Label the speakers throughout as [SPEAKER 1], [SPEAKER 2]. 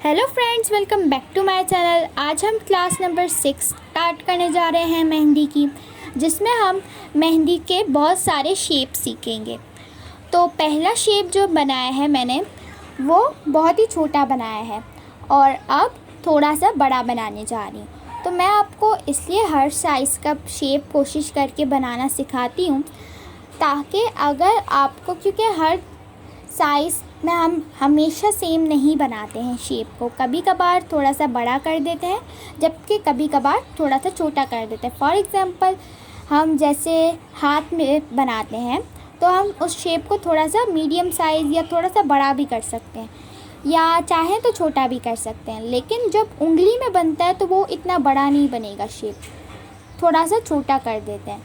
[SPEAKER 1] Hello friends, welcome back to my channel. आज हम class number 6 start करने जा रहे हैं मेहंदी की, जिसमें हम मेहंदी के बहुत सारे शेप सीखेंगे। तो पहला शेप जो बनाया है मैंने वो बहुत ही छोटा बनाया है और अब थोड़ा सा बड़ा बनाने जा रही हूँ। तो मैं आपको इसलिए हर साइज़ का शेप कोशिश करके बनाना सिखाती हूँ ताकि अगर आपको, क्योंकि हर साइज़ में हम हमेशा सेम नहीं बनाते हैं शेप को, कभी कभार थोड़ा सा बड़ा कर देते हैं जबकि कभी कभार थोड़ा सा छोटा कर देते हैं। फॉर एग्ज़ाम्पल, हम जैसे हाथ में बनाते हैं तो हम उस शेप को थोड़ा सा मीडियम साइज़ या थोड़ा सा बड़ा भी कर सकते हैं या चाहें तो छोटा भी कर सकते हैं, लेकिन जब उंगली में बनता है तो वो इतना बड़ा नहीं बनेगा शेप, थोड़ा सा छोटा कर देते हैं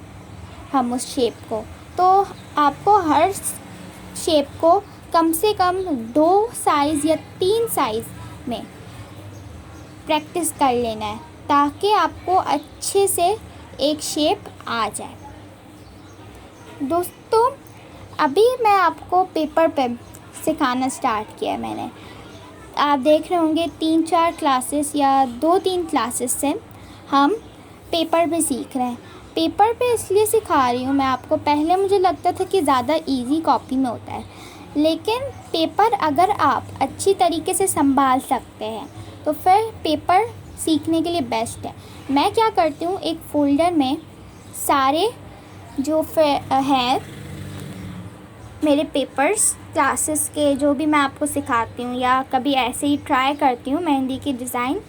[SPEAKER 1] हम उस शेप को। तो आपको हर शेप को कम से कम 2 साइज़ या 3 साइज़ में प्रैक्टिस कर लेना है ताकि आपको अच्छे से एक शेप आ जाए। दोस्तों, अभी मैं आपको पेपर पे सिखाना स्टार्ट किया है मैंने। आप देख रहे होंगे 3-4 क्लासेस या 2-3 क्लासेस से हम पेपर पे सीख रहे हैं। पेपर पे इसलिए सिखा रही हूँ मैं आपको, पहले मुझे लगता था कि ज़्यादा इजी कॉपी में होता है, लेकिन पेपर अगर आप अच्छी तरीके से संभाल सकते हैं तो फिर पेपर सीखने के लिए बेस्ट है। मैं क्या करती हूँ, एक फ़ोल्डर में सारे जो हैं मेरे पेपर्स क्लासेस के, जो भी मैं आपको सिखाती हूँ या कभी ऐसे ही ट्राई करती हूँ मेहंदी की डिज़ाइन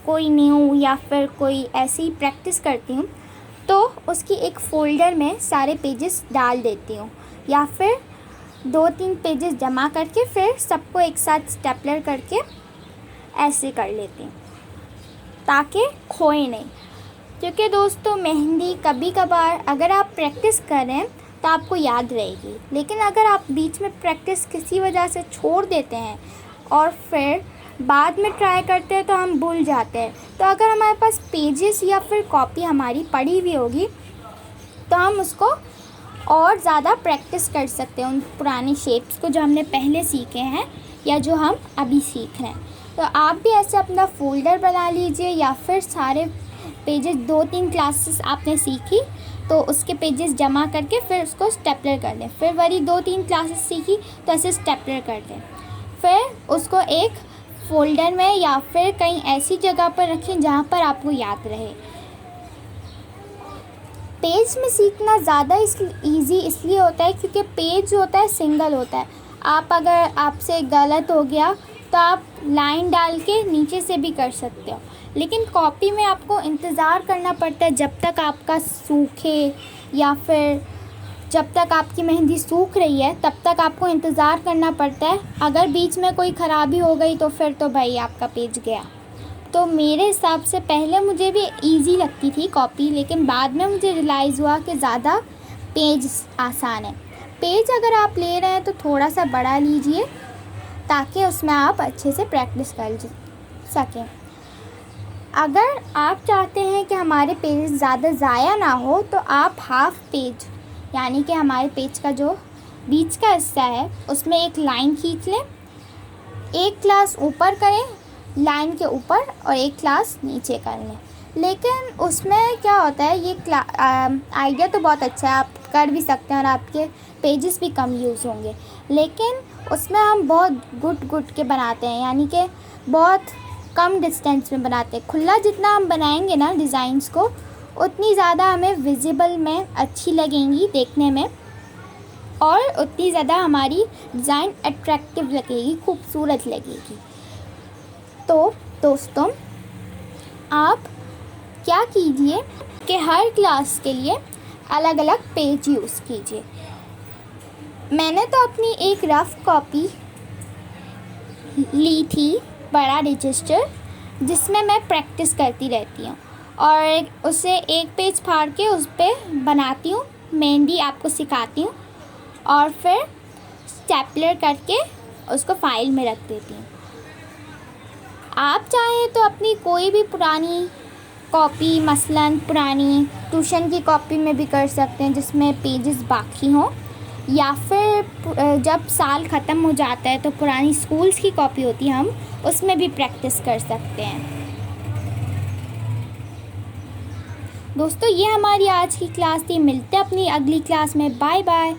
[SPEAKER 1] कोई न्यू या फिर कोई ऐसी ही प्रैक्टिस करती हूँ, तो उसकी एक फ़ोल्डर में सारे पेजेस डाल देती हूँ या फिर 2-3 पेजेस जमा करके फिर सबको एक साथ स्टेपलर करके ऐसे कर लेती हूँ ताकि खोए नहीं। क्योंकि दोस्तों, मेहंदी कभी कभार अगर आप प्रैक्टिस करें तो आपको याद रहेगी, लेकिन अगर आप बीच में प्रैक्टिस किसी वजह से छोड़ देते हैं और फिर बाद में ट्राई करते हैं तो हम भूल जाते हैं। तो अगर हमारे पास पेजेस या फिर कॉपी हमारी पड़ी हुई होगी तो हम उसको और ज़्यादा प्रैक्टिस कर सकते हैं उन पुराने शेप्स को जो हमने पहले सीखे हैं या जो हम अभी सीख रहे हैं। तो आप भी ऐसे अपना फ़ोल्डर बना लीजिए या फिर सारे पेजेस 2-3 क्लासेस आपने सीखी तो उसके पेजेस जमा करके फिर उसको स्टेपलर कर दें, फिर वही 2-3 क्लासेस सीखी तो ऐसे स्टेपलर कर दें, फिर उसको एक फ़ोल्डर में या फिर कहीं ऐसी जगह पर रखें जहाँ पर आपको याद रहे। पेज में सीखना ज़्यादा ईज़ी इसलिए होता है क्योंकि पेज जो होता है सिंगल होता है। आप अगर आपसे गलत हो गया तो आप लाइन डाल के नीचे से भी कर सकते हो, लेकिन कॉपी में आपको इंतज़ार करना पड़ता है जब तक आपका सूखे या फिर जब तक आपकी मेहंदी सूख रही है तब तक आपको इंतज़ार करना पड़ता है। अगर बीच में कोई ख़राबी हो गई तो फिर तो भाई आपका पेज गया। तो मेरे हिसाब से पहले मुझे भी इजी लगती थी कॉपी, लेकिन बाद में मुझे रियलाइज़ हुआ कि ज़्यादा पेज आसान है। पेज अगर आप ले रहे हैं तो थोड़ा सा बड़ा लीजिए ताकि उसमें आप अच्छे से प्रैक्टिस कर सकें। अगर आप चाहते हैं कि हमारे पेज ज़्यादा ज़ाया ना हो तो आप हाफ़ पेज, यानी कि हमारे पेज का जो बीच का हिस्सा है उसमें एक लाइन खींच लें, एक क्लास ऊपर करें लाइन के ऊपर और एक क्लास नीचे कर लें। लेकिन उसमें क्या होता है, ये आइडिया तो बहुत अच्छा है, आप कर भी सकते हैं और आपके पेजेस भी कम यूज़ होंगे, लेकिन उसमें हम बहुत गुट के बनाते हैं, यानी कि बहुत कम डिस्टेंस में बनाते हैं। खुला जितना हम बनाएंगे ना डिज़ाइंस को, उतनी ज़्यादा हमें विजिबल में अच्छी लगेंगी देखने में और उतनी ज़्यादा हमारी डिज़ाइन अट्रैक्टिव लगेगी, खूबसूरत लगेगी। तो दोस्तों, आप क्या कीजिए कि हर क्लास के लिए अलग अलग पेज यूज़ कीजिए। मैंने तो अपनी एक रफ़ कॉपी ली थी, बड़ा रजिस्टर, जिसमें मैं प्रैक्टिस करती रहती हूँ और उसे एक पेज फाड़ के उस पर बनाती हूँ, मेहंदी आपको सिखाती हूँ और फिर स्टेपलर करके उसको फाइल में रख देती हूँ। आप चाहें तो अपनी कोई भी पुरानी कॉपी, मसलन पुरानी ट्यूशन की कॉपी में भी कर सकते हैं जिसमें पेजेस बाकी हों, या फिर जब साल ख़त्म हो जाता है तो पुरानी स्कूल्स की कॉपी होती है, हम उसमें भी प्रैक्टिस कर सकते हैं। दोस्तों ये हमारी आज की क्लास थी, मिलते हैं अपनी अगली क्लास में। Bye bye.